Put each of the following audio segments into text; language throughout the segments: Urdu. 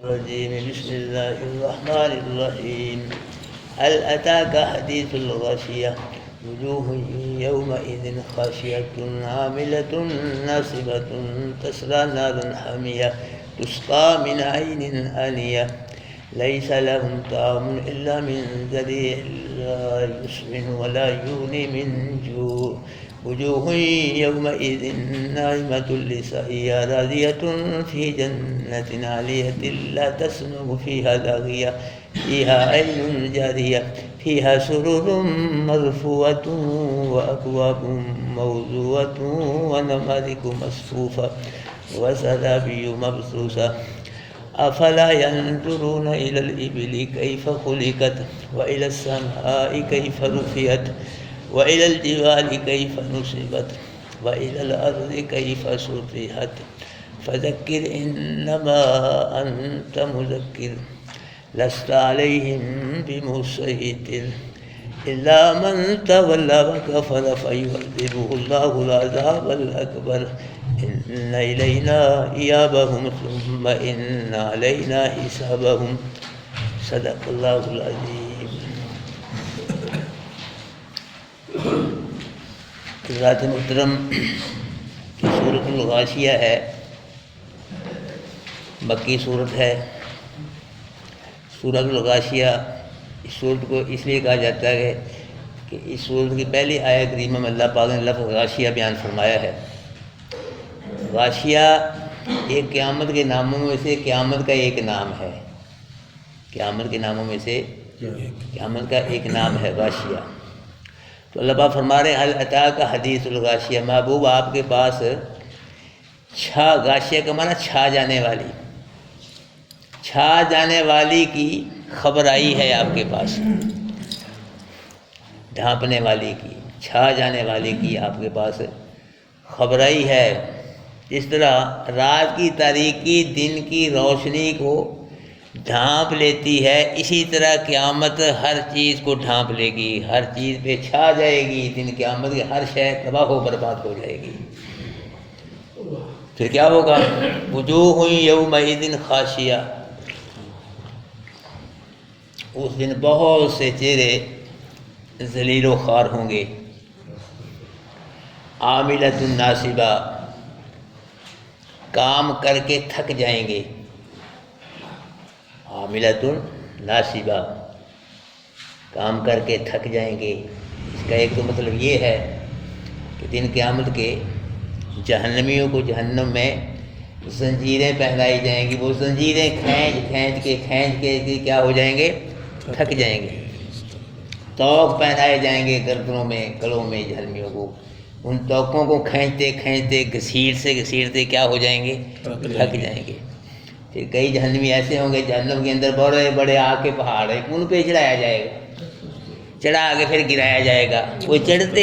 الرجيم بسم الله الرحمن الرحيم هل أتاك حديث الغاشية وجوه يومئذ خاشعة عاملة ناصبة تصلى نارا حامية تسقى من عين آنية ليس لهم طعام إلا من ذريع لا يسمن ولا يغني من جوع وجوه يومئذ ناعمة لسعيها راضية في جنة عالية لا تسمع فيها لاغية فيها عين جارية فيها سرر مرفوعة وأكواب موضوعة ونمارق مصفوفة وزرابي مبثوثة أفلا ينظرون إلى الإبل كيف خلقت وإلى السماء كيف رفعت وإلى الجبال كيف نصبت وإلى الأرض كيف سطحت فذكر إنما أنت مذكر لست عليهم بمسيطر إلا من تولى وكفر فيعذبه الله العذاب الأكبر إن إلينا إيابهم ثم إن علينا حسابهم صدق الله العظيم. حضرات محترم سورۃ الغاشیہ ہے، مکی صورت ہے۔ سورۃ الغاشیہ اس صورت کو اس لیے کہا جاتا ہے کہ اس صورت کی پہلی آیت کریمہ میں اللہ پاک نے لفظ غاشیہ بیان فرمایا ہے۔ غاشیہ ایک قیامت کے ناموں میں سے قیامت کا ایک نام ہے، قیامت کے ناموں میں سے قیامت کا ایک نام ہے غاشیہ۔ تو اللہ پاک فرما رہے ہیں حل اتاک حدیث الغاشیہ، محبوب آپ کے پاس غاشیہ کا معنی چھا جانے والی، چھا جانے والی کی خبر آئی ہے آپ کے پاس، ڈھانپنے والی کی، چھا جانے والی کی آپ کے پاس خبر آئی ہے۔ جس طرح رات کی تاریکی دن کی روشنی کو ڈھانپ لیتی ہے، اسی طرح قیامت ہر چیز کو ڈھانپ لے گی، ہر چیز پہ چھا جائے گی، دن قیامت کی ہر شے تباہ و برباد ہو جائے گی۔ پھر کیا ہوگا؟ وجوہ یومئذ خاشیہ، اس دن بہت سے چہرے ذلیل و خوار ہوں گے۔ عاملۃ ناصبہ، کام کر کے تھک جائیں گے۔ عاملۃ ناصبہ، کام کر کے تھک جائیں گے۔ اس کا ایک تو مطلب یہ ہے کہ دن قیامت کے جہنمیوں کو جہنم میں زنجیریں پہنائی جائیں گی، وہ زنجیریں کھینچ کے کیا ہو جائیں گے؟ تھک جائیں گے۔ توق پہنائے جائیں گے گردنوں میں، گلوں میں جہنمیوں کو، ان توقوں کو کھینچتے گھسیٹتے کیا ہو جائیں گے؟ تھک جائیں گے۔ پھر کئی جہنمی ایسے ہوں گے جہنم کے اندر بڑے بڑے آگ کے پہاڑ ہیں، ان پہ چڑھایا جائے گا، چڑھا کے پھر گرایا جائے گا، وہ چڑھتے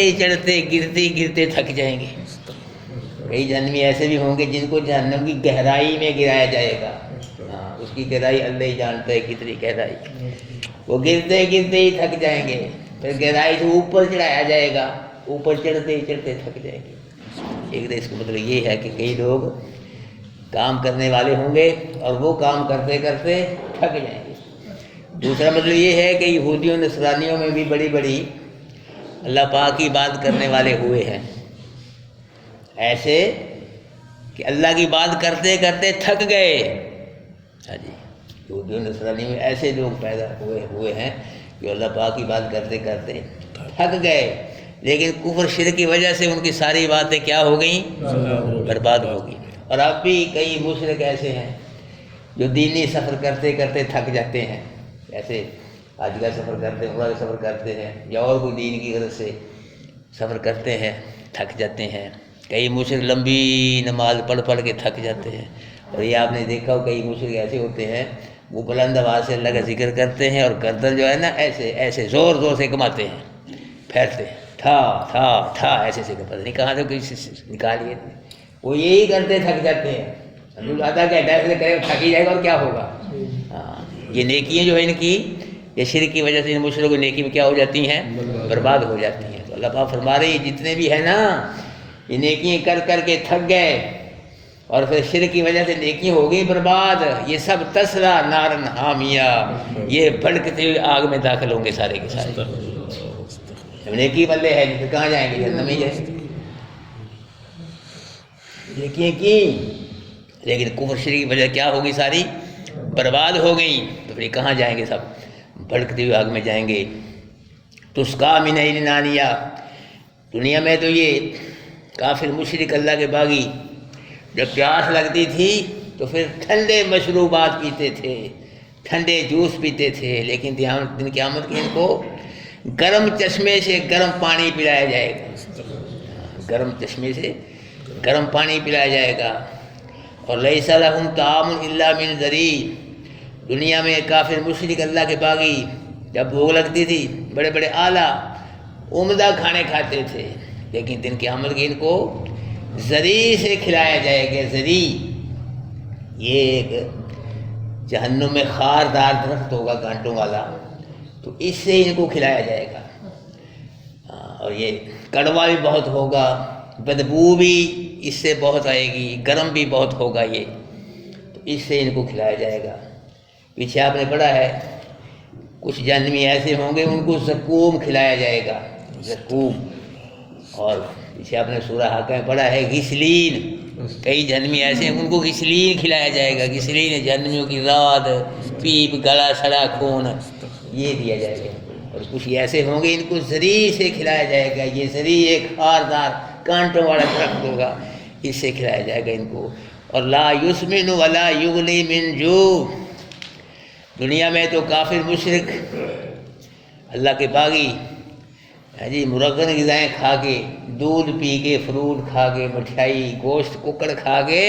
گرتے تھک جائیں گے۔ کئی جہنمی ایسے بھی ہوں گے جن کو جہنم کی گہرائی میں گرایا جائے گا، اس کی گہرائی اللہ ہی جانتا ہے کتنی گہرائی، وہ گرتے ہی تھک جائیں گے، پھر گہرائی سے اوپر چڑھایا جائے گا، اوپر چڑھتے تھک جائیں گے۔ ایک تو اس کا مطلب یہ ہے کہ کئی لوگ کام کرنے والے ہوں گے اور وہ کام کرتے تھک جائیں گے۔ دوسرا مطلب یہ ہے کہ یہودیوں نصرانیوں میں بھی بڑی اللہ پاک کی بات کرنے والے ہوئے ہیں، ایسے کہ اللہ کی بات کرتے تھک گئے۔ ہاں جی، یہودیوں نصرانیوں میں ایسے لوگ پیدا ہوئے ہیں کہ اللہ پاک کی بات کرتے تھک گئے، لیکن کفر شرک کی وجہ سے ان کی ساری باتیں کیا ہو گئیں؟ برباد ہو گئی۔ اور اب بھی کئی مشرک ایسے ہیں جو دینی سفر کرتے تھک جاتے ہیں، ایسے حج کا سفر کرتے ہیں، عمرہ کا سفر کرتے ہیں، یا اور کوئی دین کی غرض سے سفر کرتے ہیں، تھک جاتے ہیں۔ کئی مشرک لمبی نماز پڑھ کے تھک جاتے ہیں۔ اور یہ آپ نے دیکھا ہو کئی مشرک ایسے ہوتے ہیں وہ بلند آواز سے اللہ کا ذکر کرتے ہیں اور گردن جو ہے نا ایسے زور سے کماتے ہیں، پھیرتے ہیں، تھا ایسے پتہ نہیں کہاں سے نکالیے، وہ یہی کرتے تھک جاتے ہیں۔ اللہ تعالیٰ کہ ایسے کرے تھک ہی جائے گا اور کیا ہوگا۔ ہاں، یہ نیکیاں جو ہے ان کی یہ شرک کی وجہ سے ان مشرکوں کی نیکی میں کیا ہو جاتی ہیں؟ برباد ہو جاتی ہیں۔ تو اللہ پاک فرما رہے ہیں جتنے بھی ہیں نا یہ نیکیاں کر کے تھک گئے اور پھر شرک کی وجہ سے نیکی ہو گئی برباد، یہ سب تسلا نارن حامیہ، یہ بھڑکتے ہوئے آگ میں داخل ہوں گے سارے کے سارے۔ جب نیکی بندے ہیں پھر کہاں جائیں گے؟ جہنم میں جائیں گے۔ نیکیاں کی لیکن کفر شرک کی وجہ کیا ہوگی؟ ساری برباد ہو گئی، تو پھر کہاں جائیں گے؟ سب بھڑکتی ہوئی آگ میں جائیں گے۔ تسقا من عین آنیہ، دنیا میں تو یہ کافر مشرک اللہ کے باغی جب پیاس لگتی تھی تو پھر ٹھنڈے مشروبات پیتے تھے، ٹھنڈے جوس پیتے تھے، لیکن دن قیامت کے ان کو گرم چشمے سے گرم پانی پلایا جائے گا، گرم چشمے سے گرم پانی پلایا جائے گا۔ اور لیس لہم طعام الا من ضریع، دنیا میں کافر مشرک اللہ کے باغی جب بھوک لگتی تھی بڑے بڑے اعلیٰ عمدہ کھانے کھاتے تھے، لیکن دن قیامت کے ان کو زری سے کھلایا جائے گا۔ زری یہ ایک جہنم میں خاردار درخت ہوگا کانٹوں والا، تو اس سے ان کو کھلایا جائے گا۔ اور یہ کڑوا بھی بہت ہوگا، بدبو بھی اس سے بہت آئے گی، گرم بھی بہت ہوگا، یہ تو اس سے ان کو کھلایا جائے گا۔ پیچھے آپ نے پڑھا ہے کچھ جہنمی ایسے ہوں گے ان کو زقوم کھلایا جائے گا، زقوم۔ اور پیچھے آپ نے سورہ حاقہ میں پڑھا ہے غسلین، کئی جہنمی ایسے ہیں ان کو غسلین کھلایا جائے گا۔ غسلین جہنمیوں کی رات، پیپ، گلا سڑا خون، یہ دیا جائے گا۔ اور کچھ ایسے ہوں گے ان کو زری سے کھلایا جائے گا، یہ زری ایک خاردار کانٹوں والا درخت ہوگا، اس سے کھلایا جائے گا ان کو۔ اور لا یسمن ولا یغنی من جوع، دنیا میں تو کافر مشرک اللہ کے باغی جی مرغن غذائیں کھا کے، دودھ پی کے، فروٹ کھا کے، مٹھائی، گوشت، ککڑ کھا کے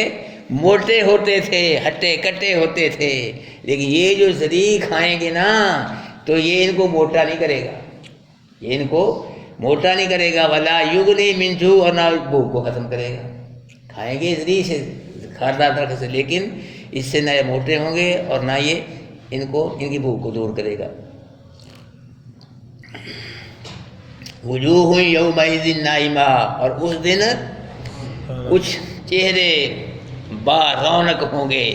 موٹے ہوتے تھے، ہٹے کٹے ہوتے تھے، لیکن یہ جو زری کھائیں گے نا تو یہ ان کو موٹا نہیں کرے گا، یہ ان کو موٹا نہیں کرے گا۔ ولا یغنی من جوع، اور نہ بھوک کو ختم کرے گا۔ کھائیں گے زری سے، خاردار درخت سے، لیکن اس سے نہ یہ موٹے ہوں گے اور نہ یہ ان کی بھوک کو دور کرے گا۔ وجوہ یومئذ نائمہ، اور اس دن کچھ چہرے با رونق ہوں گے،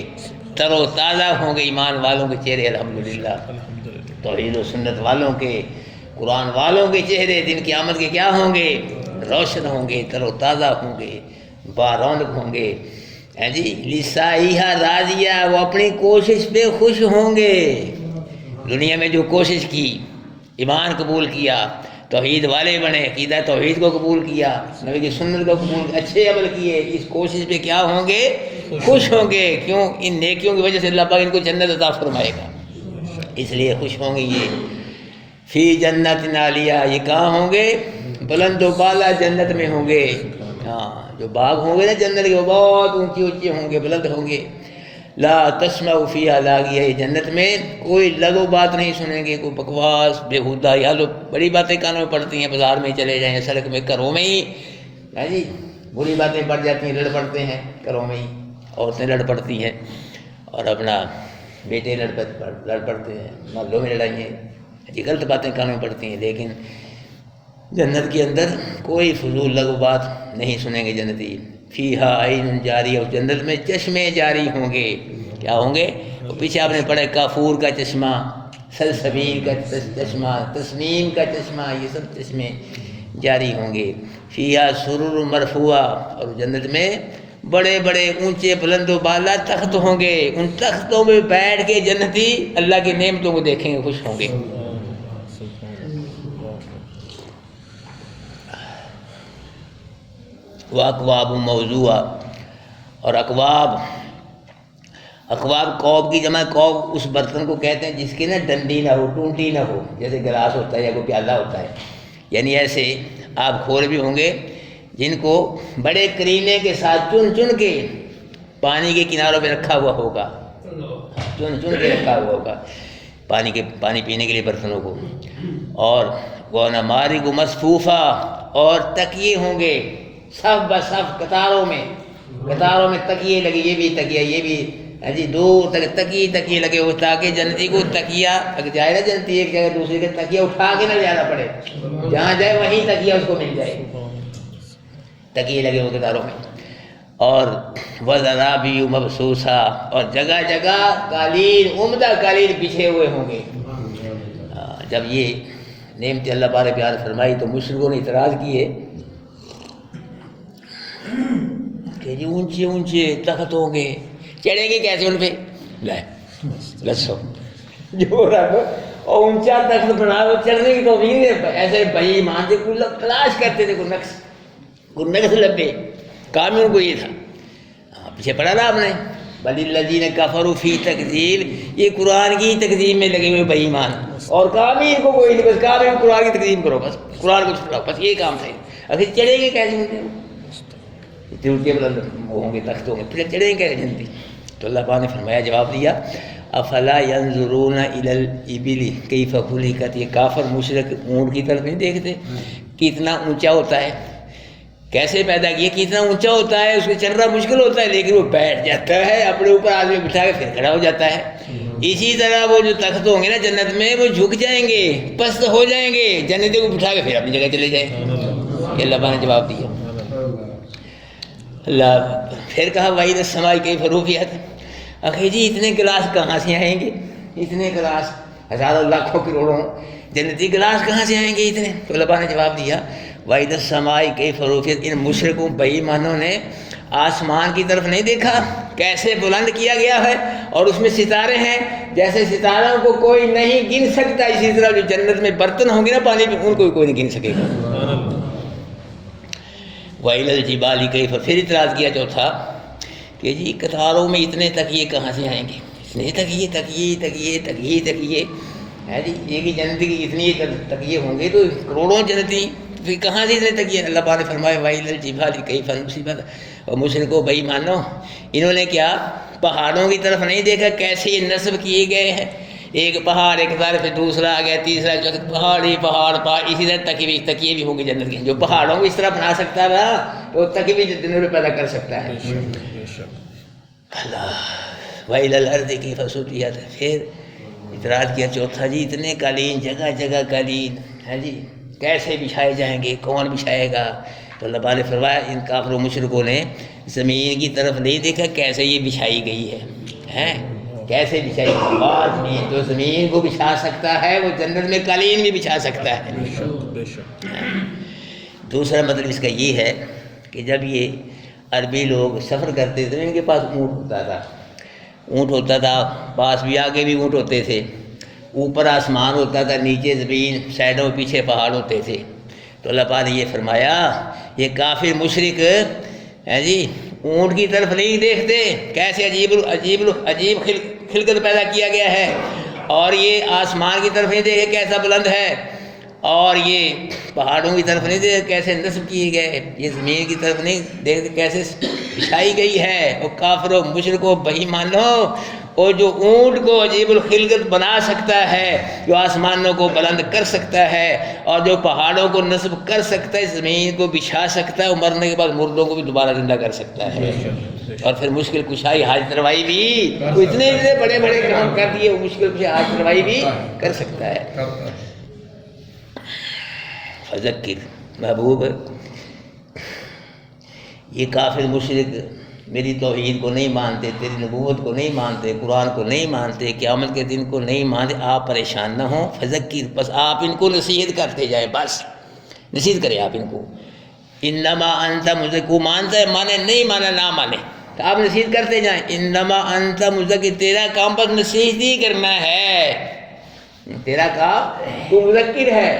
تر و تازہ ہوں گے ایمان والوں کے چہرے، الحمدللہ، توحید و سنت والوں کے، قرآن والوں کے چہرے دن قیامت کے کیا ہوں گے؟ روشن ہوں گے، تر و تازہ ہوں گے، با رونق ہوں گے۔ جی لسعیہا راضیہ، وہ اپنی کوشش پہ خوش ہوں گے۔ دنیا میں جو کوشش کی، ایمان قبول کیا، توحید والے بنے، عقیدہ توحید کو قبول کیا، نبی کی سنت کو قبول کیا، اچھے عمل کیے، اس کوشش پہ کیا ہوں گے؟ خوش ہوں گے۔ کیوں؟ ان نیکیوں کی وجہ سے اللہ پاک ان کو جنت عطا فرمائے گا، اس لیے خوش ہوں گے۔ یہ فی جنت عالیہ، یہ کہاں ہوں گے؟ بلند و بالا جنت میں ہوں گے۔ ہاں، جو باغ ہوں گے نا جنت کے، وہ بہت اونچے اونچے ہوں گے، بلند ہوں گے۔ لا تسمع فیہا لاغیہ، جنت میں کوئی لغو بات نہیں سنیں گے، کوئی بکواس، بیہودہ، یا لوگ بڑی باتیں کانوں میں پڑتی ہیں، بازار میں چلے جائیں، سڑک میں، گھروں میں ہی جی بری باتیں پڑ جاتی ہیں، لڑ پڑتے ہیں گھروں میں ہی، عورتیں لڑ پڑتی ہیں، اور اپنا بیٹے لڑ پڑتے ہیں، محلوں میں لڑائیں، جی غلط باتیں کانوں میں پڑتی ہیں۔ لیکن جنت کے اندر کوئی فضول لغو بات نہیں سنیں گے جنتی۔ فیہا عین جاری، اور جنت میں چشمے جاری ہوں گے۔ کیا ہوں گے؟ وہ پیچھے آپ نے پڑھا کافور کا چشمہ، سلسبیل کا چشمہ، تسنیم کا چشمہ، یہ سب چشمے جاری ہوں گے۔ فیہا سرر مرفوعہ، اور جنت میں بڑے بڑے اونچے بلند و بالا تخت ہوں گے، ان تختوں میں بیٹھ کے جنتی اللہ کی نعمتوں کو دیکھیں گے، خوش ہوں گے۔ واکواب موضوعہ، اور اکواب کوب کی جمع، کوب اس برتن کو کہتے ہیں جس کی نا ڈنڈی نہ ہو، ٹونٹی نہ ہو، جیسے گلاس ہوتا ہے یا کوئی پیالہ ہوتا ہے، یعنی ایسے آپ کھول بھی ہوں گے جن کو بڑے کرینے کے ساتھ چن چن کے پانی کے کناروں پہ رکھا ہوا ہوگا، چن چن کے رکھا ہوا ہوگا پانی پینے کے لیے برتنوں کو۔ اور وہ نمارق مصفوفہ، اور تکیے ہوں گے صف بصف، قطاروں میں تکیے لگے، یہ بھی تکیہ، یہ بھی جی دور تک تکیے لگے ہو، تاکہ جنتی کو تکیہ اگر جائے نا، جنتی ایک جگہ دوسری کا تکیہ اٹھا کے نہ جانا پڑے، جہاں جائے وہیں تکیہ اس کو مل جائے، تکیے لگے ہو قطاروں میں۔ اور وزرابی مبسوسہ، اور جگہ جگہ قالین، عمدہ قالین بچھے ہوئے ہوں گے۔ جب یہ نعمت اللہ پاک نے بیان فرمائی تو مشرکوں نے اعتراض کیے کہ جی اونچے اونچے تخت ہوں گے، چڑھیں گے کیسے ان پہ؟ لسو جو رب اور اونچا تخت بنا دو، چڑھنے کی توفیق نہیں، ایسے بھائی ایمان سے کوئی تلاش کرتے تھے، کوئی نقص لبے، کام ان کو یہ تھا۔ پیچھے پڑھا نا آپ نے، بل الذین کفروا فی تکذیب، یہ قرآن کی تکذیب میں لگے ہوئے بے ایمان، اور کام ہی ان کو کوئی نہیں، بس کام ہے قرآن کی تکذیب کرو، بس قرآن کو چھوڑاؤ، بس یہ کام تھا۔ اگر چڑھیں گے کیسے ہوتے ہیں، اتنے اونچے بلند ہوں گے، تخت ہوں گے، پھر چڑھیں گے کیسے جنتی؟ تو اللہ پاک نے فرمایا، جواب دیا، افلا ینظرون الی الابل کیف خلقت، یہ کافر مشرک اونٹ کی طرف نہیں دیکھتے کتنا اونچا ہوتا ہے، کیسے پیدا کیا، کتنا اونچا ہوتا ہے، اس کو چڑھنا مشکل ہوتا ہے، لیکن وہ بیٹھ جاتا ہے اپنے اوپر، آدمی بٹھا کے پھر کھڑا ہو جاتا ہے۔ اسی طرح وہ جو تخت ہوں گے نا جنت میں، وہ جھک جائیں گے، پست ہو جائیں گے، جنتی کو بٹھا کے پھر اپنی جگہ چلے جائیں۔ یہ اللہ پاک نے جواب دیا۔ اللہ پھر کہا وَإِذَا السَّمَاءُ كَيْفَ رُفِعَتْ، آخر جی اتنے گلاس کہاں سے آئیں گے، اتنے گلاس، ہزاروں لاکھوں کروڑوں جنتی گلاس کہاں سے آئیں گے اتنے؟ تو اللہ پاک نے جواب دیا وَإِذَا السَّمَاءُ كَيْفَ رُفِعَتْ، ان مشرکوں بے ایمانوں نے آسمان کی طرف نہیں دیکھا کیسے بلند کیا گیا ہے، اور اس میں ستارے ہیں، جیسے ستاروں کو کوئی نہیں گن سکتا، اسی طرح جو جنت میں برتن ہوں گے نا پانی میں، ان کو کوئی نہیں گن سکے گا۔ وَإِلَى الْجِبَالِ كَيْفَ، پھر اعتراض کیا چوتھا کہ جی قطاروں میں اتنے تکیے کہاں سے آئیں گے، اتنے تکیے تکیے تکیے تکیے تکیے ہے جی، ایک ہی جنتی کی اتنی تکیے ہوں گے تو کروڑوں جنتی، پھر کہاں سے اتنے تکیے؟ اللہ پاک نے فرمایا وَإِلَى الْجِبَالِ كَيْفَ نُصِبَتْ، اور مشرکو بے ایمانو، انہوں نے کیا پہاڑوں کی طرف نہیں دیکھا کیسے یہ نصب کیے گئے ہیں، ایک پہاڑ ایک طرف پھر دوسرا آ گیا، تیسرا چوتھا، پہاڑ ہی پہاڑ پہاڑ، اسی طرح تکیے بھی ہوں گے جنت کے، جو پہاڑوں کو اس طرح بنا سکتا تھا تو تکیے بھی دنوں میں پیدا کر سکتا ہے۔ اللہ وَإِلَى الْأَرْضِ كَيْفَ سُطِحَتْ، پھر اعتراض کیا چوتھا جی اتنے قالین، جگہ جگہ قالین ہے جی، کیسے بچھائے جائیں گے، کون بچھائے گا؟ تو اللہ پاک نے فرمایا ان کافر و مشرکوں نے زمین کی طرف نہیں دیکھا کیسے یہ بچھائی گئی ہے، کیسے بچھائی گئی، آدمی جو زمین کو بچھا سکتا ہے وہ جنت میں قالین بھی بچھا سکتا ہے۔ دوسرا مطلب اس کا یہ ہے کہ جب یہ عربی لوگ سفر کرتے تھے ان کے پاس اونٹ ہوتا تھا، پاس بھی آگے بھی اونٹ ہوتے تھے، اوپر آسمان ہوتا تھا، نیچے زمین، سائڈوں پیچھے پہاڑ ہوتے تھے۔ تو اللہ پاک نے یہ فرمایا یہ کافر مشرک ہے جی اونٹ کی طرف نہیں دیکھتے، کیسے عجیب خلقت پیدا کیا گیا ہے، اور یہ آسمان کی طرف نہیں دیکھے کیسا بلند ہے، اور یہ پہاڑوں کی طرف نہیں دیکھے کیسے نصب کیے گئے، یہ زمین کی طرف نہیں دیکھتے کیسے بچھائی گئی ہے۔ اور کافروں مشرکوں بے ایمانوں، اور جو اونٹ کو عجیب الخلقت بنا سکتا ہے، جو آسمانوں کو بلند کر سکتا ہے، اور جو پہاڑوں کو نصب کر سکتا ہے، زمین کو بچھا سکتا ہے، اور مرنے کے بعد مردوں کو بھی دوبارہ زندہ کر سکتا ہے، اور پھر مشکل کشائی حاجت روائی بھی، وہ اتنے بڑے بڑے کام کر دیے، وہ مشکل کشائی حاجت روائی بھی کر سکتا ہے۔ فذکر محبوب، یہ کافر مشرک میری توحید کو نہیں مانتے، تیری نبوت کو نہیں مانتے، قرآن کو نہیں مانتے، قیامت کے دن کو نہیں مانتے، آپ پریشان نہ ہوں، فذکر، بس آپ ان کو نصیحت کرتے جائیں، بس نصیحت کریں آپ ان کو، انما انت مذکر، مانتا ہے مانے، نہیں مانا نہ مانے، تو آپ نصیحت کرتے جائیں، انما انت مذکر، تیرا کام بس نصیحت ہی کرنا ہے، تیرا کام تو مذکر ہے،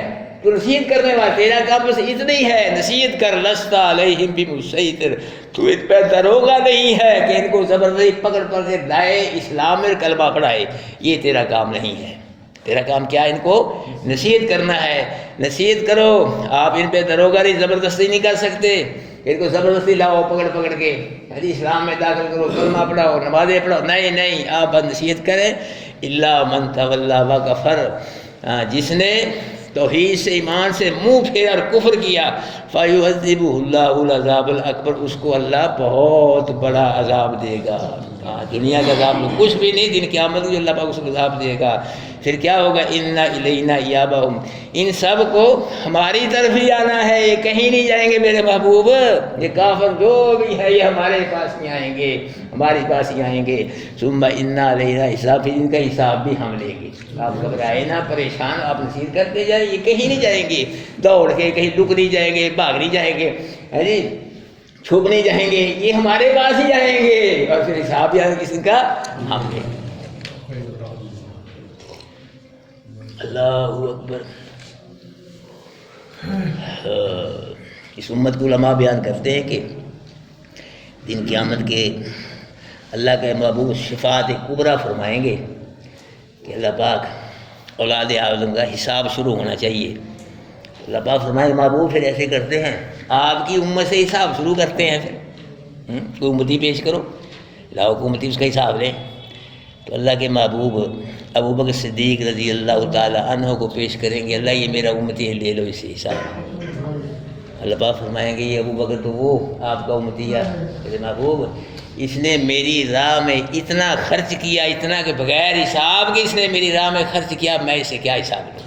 تو نصیحت کرنے والا، تیرا کام بس اتنا ہی ہے، نصیحت کر، لست علیہم بمسیطر، تو ان پہ دروگا نہیں ہے کہ ان کو زبردستی پکڑ کے لائے اسلام میں کلمہ پڑھائے، یہ تیرا کام نہیں ہے، تیرا کام کیا ہے؟ ان کو نصیحت کرنا ہے، نصیحت کرو، آپ ان پہ دروگا نہیں، زبردستی نہیں کر سکتے، ان کو زبردستی لاؤ پکڑ کے اسلام میں داخل کرو، کلمہ پڑھاؤ، نمازیں پڑھاؤ، نہیں، آپ بس نصیحت کریں، الا من تولی وکفر، جس نے توحید سے ایمان سے منہ پھیر اور کفر کیا، فَيُعَذِّبُهُ اللَّهُ الْعَذَابَ الْأَكْبَرَ، اس کو اللہ بہت بڑا عذاب دے گا، دنیا کا عذاب لو کچھ بھی نہیں، دن قیامت جو اللہ پاک اس کو عذاب دے گا۔ پھر کیا ہوگا؟ انا الینا ایابہم، ان سب کو ہماری طرف ہی آنا ہے، یہ کہیں نہیں جائیں گے میرے محبوب، یہ کافر جو بھی ہے یہ ہمارے پاس ہی آئیں گے، ہمارے پاس ہی آئیں گے۔ ثم انا علینا حساب، پھر ان کا حساب بھی ہم لیں گے۔ آپ گھبرائے نہ، پریشان آپ نصیحت کرتے جائیں، یہ کہیں نہیں جائیں گے، دوڑ کے کہیں لک نہیں جائیں گے، بھاگ نہیں جائیں گے، ہے جی، چھپ نہیں جائیں گے، یہ ہمارے پاس ہی آئیں گے، اور پھر حساب یاد کس کا؟ ہم لیں گے۔ اللہ اکبر۔ اس امت کو علماء بیان کرتے ہیں کہ دن قیامت کے اللہ کے محبوب شفاعت کبریٰ فرمائیں گے کہ اللہ پاک اولاد آدم کا حساب شروع ہونا چاہیے۔ اللہ پاک فرمائے محبوب پھر ایسے کرتے ہیں، آپ کی امت سے حساب شروع کرتے ہیں، پھر کوئی امتی پیش کرو، لاؤ امتی اس کا حساب لیں۔ تو اللہ کے محبوب ابوبکر صدیق رضی اللہ تعالیٰ عنہ کو پیش کریں گے، اللہ یہ میرا امتی ہے، لے لو اس سے حساب۔ اللہ پاک فرمائیں گے یہ ابوبکر تو وہ آپ کا امتی ہے، میرے محبوب اس نے میری راہ میں اتنا خرچ کیا، اتنا کہ بغیر حساب کے اس نے میری راہ میں خرچ کیا، میں اسے کیا حساب لوں؟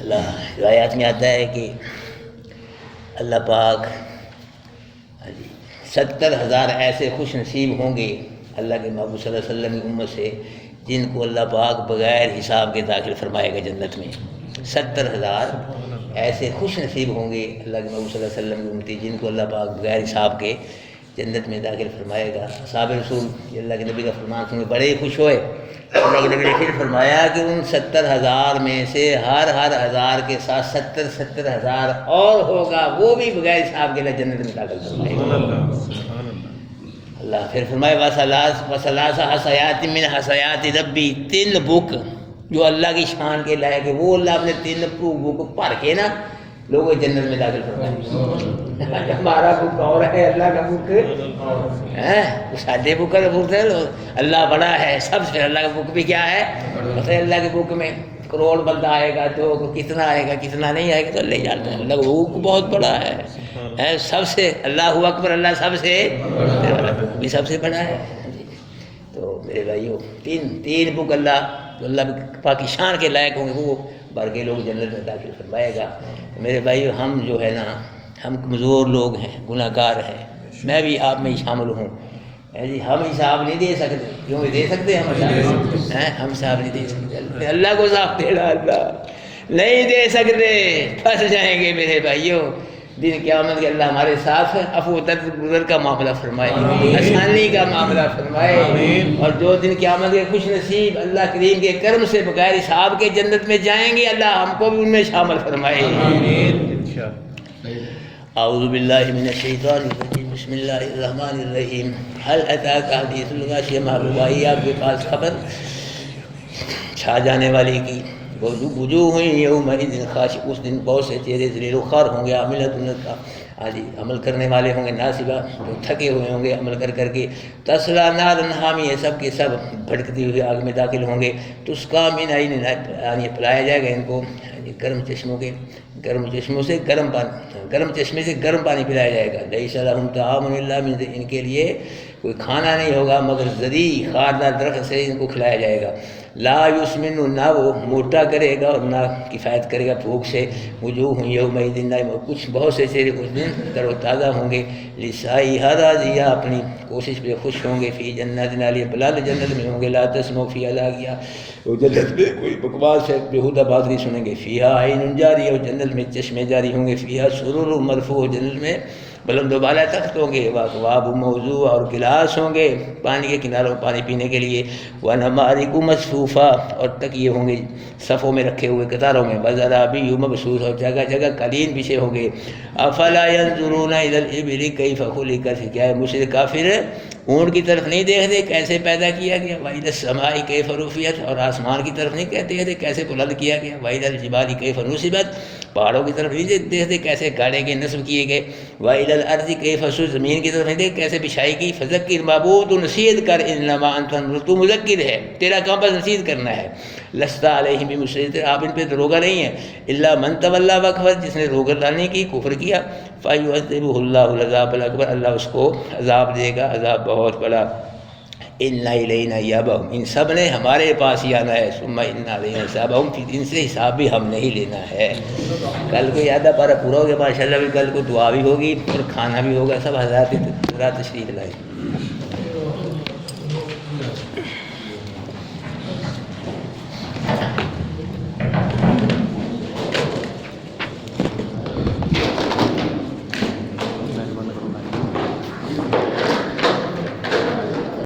اللہ روایات میں آتا ہے کہ اللہ پاک 70,000 ایسے خوش نصیب ہوں گے اللہ کے محبوب صلی اللہ علیہ وسلم کی امت سے، جن کو اللہ پاک بغیر حساب کے داخل فرمائے گا جنت میں۔ 70,000 ایسے خوش نصیب ہوں گے اللہ کے محبوب صلی اللہ علیہ وسلم کی امتی، جن کو اللہ پاک بغیر حساب کے جنت میں داخل فرمائے گا۔ اصحاب رسول یہ اللہ کے نبی کا فرمان سن کے بڑے خوش ہوئے۔ اللہ کے نبی نے پھر فرمایا کہ ان 70,000 میں سے ہر 1000 کے ساتھ 70,000 اور ہوگا، وہ بھی بغیر حساب کے اللہ جنت میں داخل فرمائے گا۔ اللہ پھر فرمائے وَثَلَاثَ حَسَيَاتٍ مِّنْ حَسَيَاتِ رَبِّي، 3 بک جو اللہ کی شان کے لائق ہے، وہ اللہ اپنے 3 بک پڑھ کے نا لوگوں جنت میں داخل فرمائے۔ ہمارا بک اور ہے، اللہ کا بک ہے، ساڈے بک کا بک ہے، اللہ بڑا ہے سب سے، اللہ کا بک بھی کیا ہے؟ اللہ کے بک میں کروڑ بندہ آئے گا تو کتنا آئے گا کتنا نہیں آئے گا تو اللہ جانتا ہے، اللہ کا بک بہت بڑا ہے سب سے، اللہ اکبر، اللہ سب سے بھی سب سے بڑا ہے۔ تو میرے بھائیو 3 بک اللہ پاک کی شان کے لائق ہوں گے، وہ بھر کے لوگ جنت میں داخل فرمائے گا۔ میرے بھائیو ہم جو ہے نا، ہم کمزور لوگ ہیں، گناہ گار ہیں، میں بھی آپ میں ہی شامل ہوں جی، ہم حساب نہیں دے سکتے، کیوں دے سکتے ہم حساب؟ ہم حساب نہیں دے سکتے، اللہ کو حساب دینا اللہ نہیں دے سکتے، پھنس جائیں گے میرے بھائیو۔ دن قیامت کے اللہ ہمارے ساتھ عفو تدبر کا معاملہ فرمائے، آسانی کا معاملہ فرمائے، اور جو دن قیامت کے خوش نصیب اللہ کریم کے کرم سے بغیر حساب کے جنت میں جائیں گے، اللہ ہم کو بھی ان میں شامل فرمائے۔ اعوذ باللہ من الشیطان الرجیم، بسم اللہ الرحمن الرحیم۔ هل اتاک حدیث الغاشیہ، محبوب آئی آپ کے پاس خبر چھا جانے والی کی؟ وجوہ یومئذ خاشعۃ، اس دن بہت سے چہرے ذلیل و خوار ہوں گے، عاملۃ عمل کرنے والے ہوں گے، ناصبہ جو تھکے ہوئے ہوں گے عمل کر کر کے، تصلیٰ نارا حامیہ، سب کے سب بھڑکتی ہوئی آگ میں داخل ہوں گے، تسقیٰ من عین، یعنی پلایا جائے گا ان کو گرم چشموں سے گرم چشمے سے گرم پانی پلایا جائے گا۔ لیس لہم طعام الا من ضریع، ان کے لیے کوئی کھانا نہیں ہوگا مگر ضریع، خاردار درخت سے ان کو کھلایا جائے گا۔ لا یسمن، نہ وہ موٹا کرے گا اور نہ کفایت کرے گا بھوک سے۔ وجوہ یومئذ ناعمہ، کچھ بہت سے چہرے اس دن تر و تازہ ہوں گے، لسعیہا راضیہ، اپنی کوشش پہ خوش ہوں گے، فی جنات عالیہ، بلال جنت میں ہوں گے، لا تسمع فیہا لاغیہ، وہ جنت میں کوئی بکواس ہے بےہودہ بات نہیں سنیں گے، فیہا عین جاریہ، اور جنت میں چشمے جاری ہوں گے، فیہا سرر مرفوع، جنت میں بلند و بالا تخت ہوں گے، واکواب موضوع، اور گلاس ہوں گے پانی کے کناروں پانی پینے کے لیے، ونمارق مصفوفہ، اور تکیے ہوں گے صفوں میں رکھے ہوئے قطاروں میں، وزرابی مبثوث، اور جگہ جگہ قالین بچھے ہوں گے۔ افلا ينظرون الى الابل کیف خلقت، کیا ہے مشرک کافر اونٹ کی طرف نہیں دیکھتے کیسے پیدا کیا گیا، وَإِلَى السَّمَاءِ كَيْفَ رُفِعَتْ، اور آسمان کی طرف نہیں دیکھتے کیسے بلند کیا گیا، وَإِلَى الْجِبَالِ كَيْفَ نُصِبَتْ، پہاڑوں کی طرف نہیں دیکھتے کیسے گاڑے کے نصب کیے گئے، وَإِلَى الْأَرْضِ كَيْفَ سُطِحَتْ، زمین کی طرف نہیں دیکھتے کیسے بچھائی گئی، فَذَكِّرْ معبود نصیحت کر، انما انت منذر، تو مذکر ہے، تیرا کام بس نصیحت کرنا ہے، لست علیہم بمسیطر، آپ ان پہ دروغہ نہیں ہے، الا من تولی وکفر، جس نے روگردانی کی، کفر کیا، فَيُعَذِّبُهُ اللَّهُ الْعَذَابَ الْأَكْبَرَ، اللہ اس کو عذاب دے گا، عذاب بہت بڑا۔ اِنَّ إِلَيْنَا إِيَابَهُمْ، ان سب نے ہمارے پاس ہی آنا ہے، ثُمَّ إِنَّ عَلَيْنَا حِسَابَهُمْ، پھر ان سے حساب بھی ہم نے ہی لینا ہے۔ کل کو آدھا پارہ پورا ہو گیا ماشاء اللہ، کل کو دعا بھی ہوگی اور کھانا بھی ہوگا، سب حضرات تشریف لائے۔